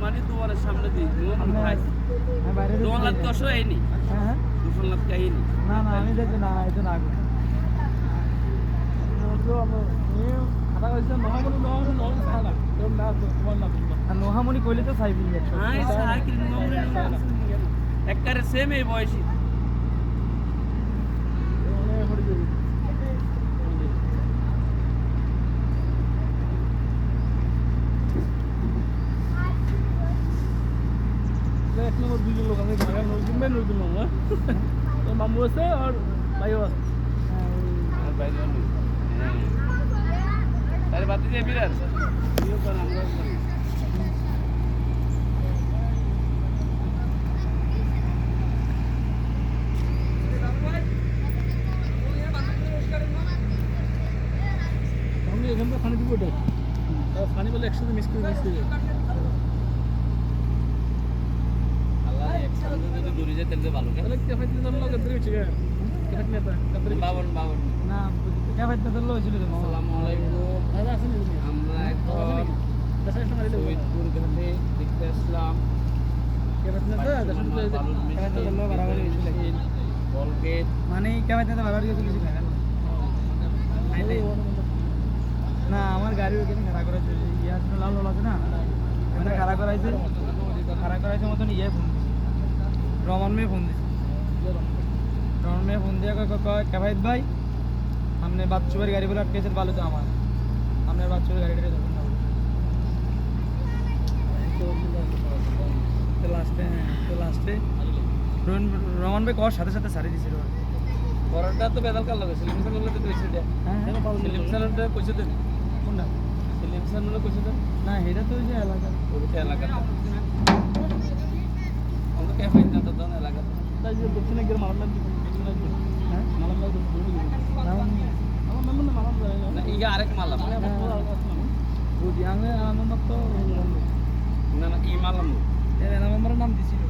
মানে দুয়ারের সামনে দিই দোয়ালাত কষ্ট হয়নি হ্যাঁ দুফলাত কাহিনী না না আমি দেখছি না এটা না নোহামণি কইলে তো চাইবি একবারে সেম এই বয়সী এক নম্বর দুজন লোক আছে ঢাকা নজরুল ভাই নজরুল মামা তোর মামু আছে আর ভাইও আছে আর বাইরে আরে বাদ দিয়ে বিরাট ভিডিও কর আমরা আমি এখানটা ফানি দিব ওটা ফানি বলে একসাথে মিক্স করে যায় আল্লাহ একসাথে যদি দূরে যায় তাহলে ভালো তাহলে কে ফাইতে নাম লাগে ধরে হচ্ছে কে কে নেতা কাপড় বাবন না কে ফাইতে নাম হয়েছিল আসসালামু আলাইকুম দাদা আছেন আমরা এখন সৈয়দপুর ঘাটে দেখতে আসলাম কে ফাইতে নাম বাড়াবাড়ি হয়েছিল বলগেট মানে কে ফাইতে নাম বাড়াবাড়ি হয়েছিল কিছু খায় না আমার গাড়ি ওখানে খাড়া করা হয়েছে ইয়ার লাল লাল আছে না ওখানে খাড়া করা হয়েছে মতন ইয়ে ফোন রমান মেয়ে ফোন দিয়েছে রমান মেয়ে ফোন দিয়ে ক্যাফাইত ভাই আপনি বাচ্চুবের গাড়ি বলে আটকেছেন ভালো তো আমার আপনার বাচ্চুবের গাড়িটা ধরুন না তো লাস্টে রমান ভাই কর সাথে সাথে সারি দিয়েছিল বড়টা তো বেদাল কাল লাগে সেলিম সান হলে তো কইছে দে সেলিম সানটা কইছে দেন কোনটা সেলিম সান হলে কইছে দেন না এটা তো যে এলাকা ওইটা এলাকা আমরা কে ফাইন না তো দন এলাকা তাই যে দক্ষিণে গিয়ে মালাম নাম দিবেন হ্যাঁ মালাম নাম আমার নাম না ইয়া আরেক মালাম বুঝি আমি আমার তো না না ই মালাম নাম দিছিল